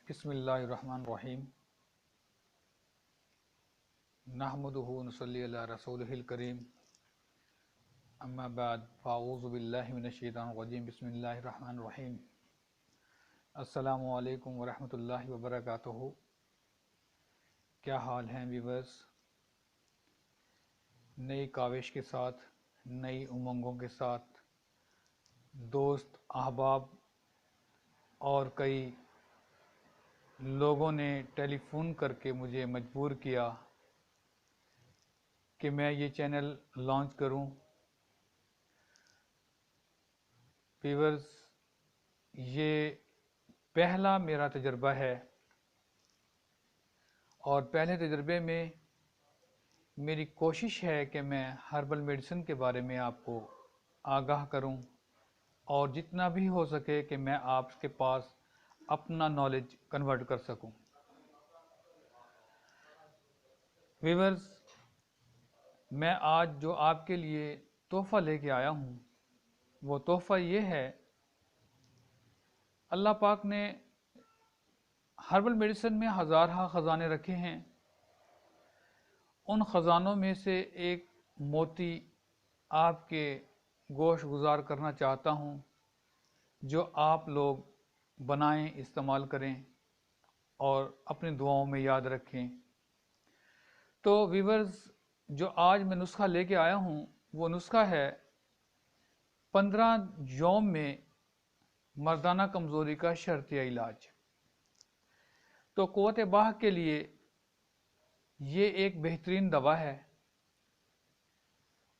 بسم اللہ الرحمن الرحیم نحمدہ نصلی علی رسولہ الکریم اما بعد فاعوذ باللہ من الشیطان الرجیم بسم اللہ الرحمن الرحیم السلام علیکم ورحمۃ اللہ وبرکاتہ۔ کیا حال ہیں ویورز؟ نئی کاوش کے ساتھ، نئی امنگوں کے ساتھ، دوست احباب اور کئی لوگوں نے ٹیلی فون کر کے مجھے مجبور کیا کہ میں یہ چینل لانچ کروں۔ ویورز، یہ پہلا میرا تجربہ ہے اور پہلے تجربے میں میری کوشش ہے کہ میں ہربل میڈیسن کے بارے میں آپ کو آگاہ کروں اور جتنا بھی ہو سکے کہ میں آپ کے پاس اپنا نالج کنورٹ کر سکوں۔ ویورز، میں آج جو آپ کے لیے تحفہ لے کے آیا ہوں وہ تحفہ یہ ہے، اللہ پاک نے ہربل میڈیسن میں ہزارہ خزانے رکھے ہیں۔ ان خزانوں میں سے ایک موتی آپ کے گوش گزار کرنا چاہتا ہوں، جو آپ لوگ بنائیں، استعمال کریں اور اپنی دعاؤں میں یاد رکھیں۔ تو ویورز، جو آج میں نسخہ لے کے آیا ہوں وہ نسخہ ہے 15 یوم میں مردانہ کمزوری کا شرطیہ علاج۔ تو قوت باہ کے لیے یہ ایک بہترین دوا ہے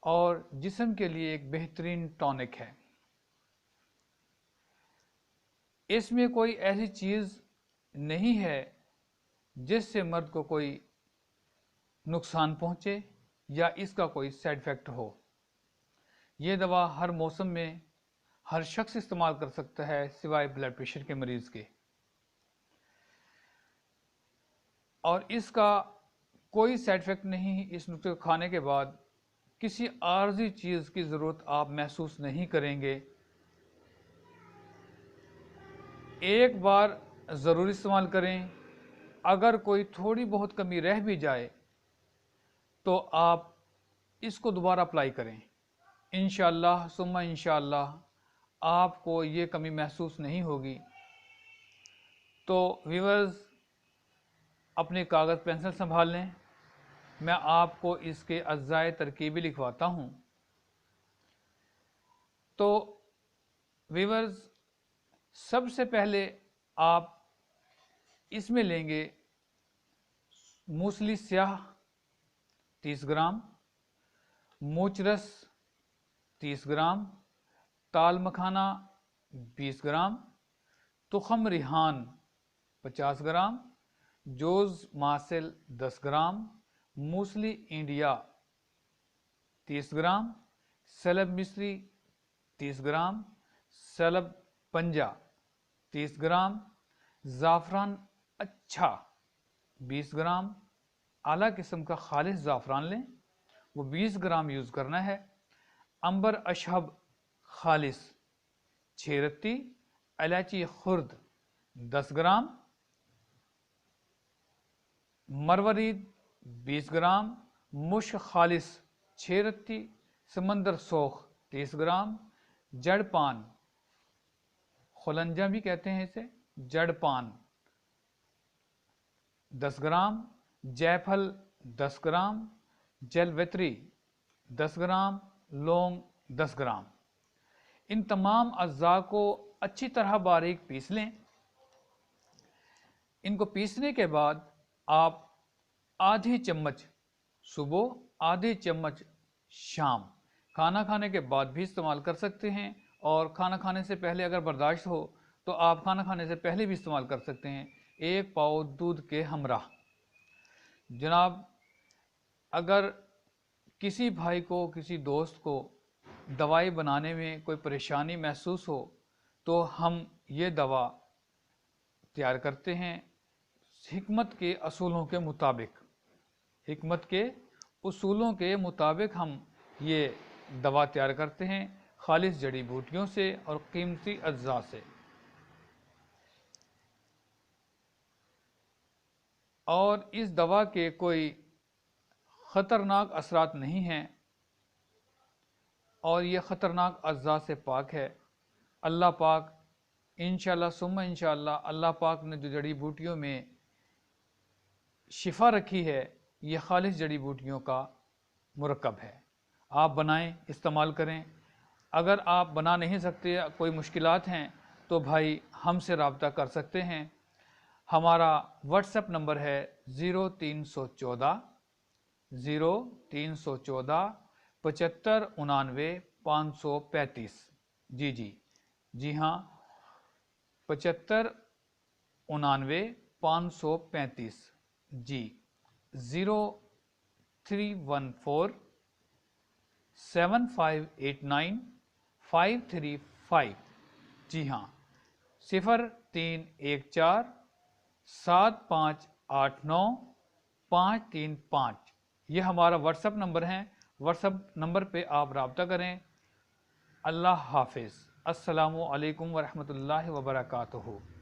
اور جسم کے لیے ایک بہترین ٹونک ہے۔ اس میں کوئی ایسی چیز نہیں ہے جس سے مرد کو کوئی نقصان پہنچے یا اس کا کوئی سائیڈ افیکٹ ہو۔ یہ دوا ہر موسم میں ہر شخص استعمال کر سکتا ہے سوائے بلڈ پریشر کے مریض کے، اور اس کا کوئی سائیڈ افیکٹ نہیں۔ اس نسخے کو کھانے کے بعد کسی عارضی چیز کی ضرورت آپ محسوس نہیں کریں گے۔ ایک بار ضرور استعمال کریں، اگر کوئی تھوڑی بہت کمی رہ بھی جائے تو آپ اس کو دوبارہ اپلائی کریں۔ انشاءاللہ ثم انشاءاللہ آپ کو یہ کمی محسوس نہیں ہوگی۔ تو ویورز، اپنے کاغذ پینسل سنبھال لیں، میں آپ کو اس کے اجزاء ترکیبی لکھواتا ہوں۔ تو ویورز، سب سے پہلے آپ اس میں لیں گے موسلی سیاہ 30 گرام، موچ رس 30 گرام، تال مکھانا 20 گرام، تخم ریحان 50 گرام، جوز ماسل 10 گرام، موسلی انڈیا 30 گرام، سیلب مصری 30 گرام، سیلب پنجا 30 گرام، زعفران اچھا 20 گرام، اعلیٰ قسم کا خالص زعفران لیں، وہ 20 گرام یوز کرنا ہے۔ عنبر اشہب خالص 6 رتی، الائچی خرد 10 گرام، مروارید 20 گرام، مشک خالص 6 رتی، سمندر سوخ 30 گرام، جڑ پان، خلنجا بھی کہتے ہیں اسے، جڑ پان 10 گرام، جے پھل 10 گرام، جلوتری 10 گرام، لونگ 10 گرام۔ ان تمام اجزاء کو اچھی طرح باریک پیس لیں۔ ان کو پیسنے کے بعد آپ آدھی چمچ صبح، آدھی چمچ شام، کھانا کھانے کے بعد بھی استعمال کر سکتے ہیں، اور کھانا کھانے سے پہلے اگر برداشت ہو تو آپ کھانا کھانے سے پہلے بھی استعمال کر سکتے ہیں، 1 پاؤ دودھ کے ہمراہ۔ جناب، اگر کسی بھائی کو، کسی دوست کو دوائی بنانے میں کوئی پریشانی محسوس ہو تو ہم یہ دوا تیار کرتے ہیں حکمت کے اصولوں کے مطابق۔ حکمت کے اصولوں کے مطابق ہم یہ دوا تیار کرتے ہیں، خالص جڑی بوٹیوں سے اور قیمتی اجزاء سے۔ اور اس دوا کے کوئی خطرناک اثرات نہیں ہیں اور یہ خطرناک اجزاء سے پاک ہے۔ اللہ پاک انشاءاللہ ثم انشاءاللہ اللہ پاک نے جو جڑی بوٹیوں میں شفا رکھی ہے یہ خالص جڑی بوٹیوں کا مرکب ہے۔ آپ بنائیں، استعمال کریں۔ اگر آپ بنا نہیں سکتے، کوئی مشکلات ہیں تو بھائی ہم سے رابطہ کر سکتے ہیں۔ ہمارا واٹس ایپ نمبر ہے 0314 75 99 535۔ جی ہاں، 75 99 535۔ جی 0314 7589 535۔ جی ہاں، 0314 7589 535۔ یہ ہمارا واٹس ایپ نمبر ہے۔ واٹس ایپ نمبر پہ آپ رابطہ کریں۔ اللہ حافظ۔ السلام علیکم ورحمۃ اللہ وبرکاتہ۔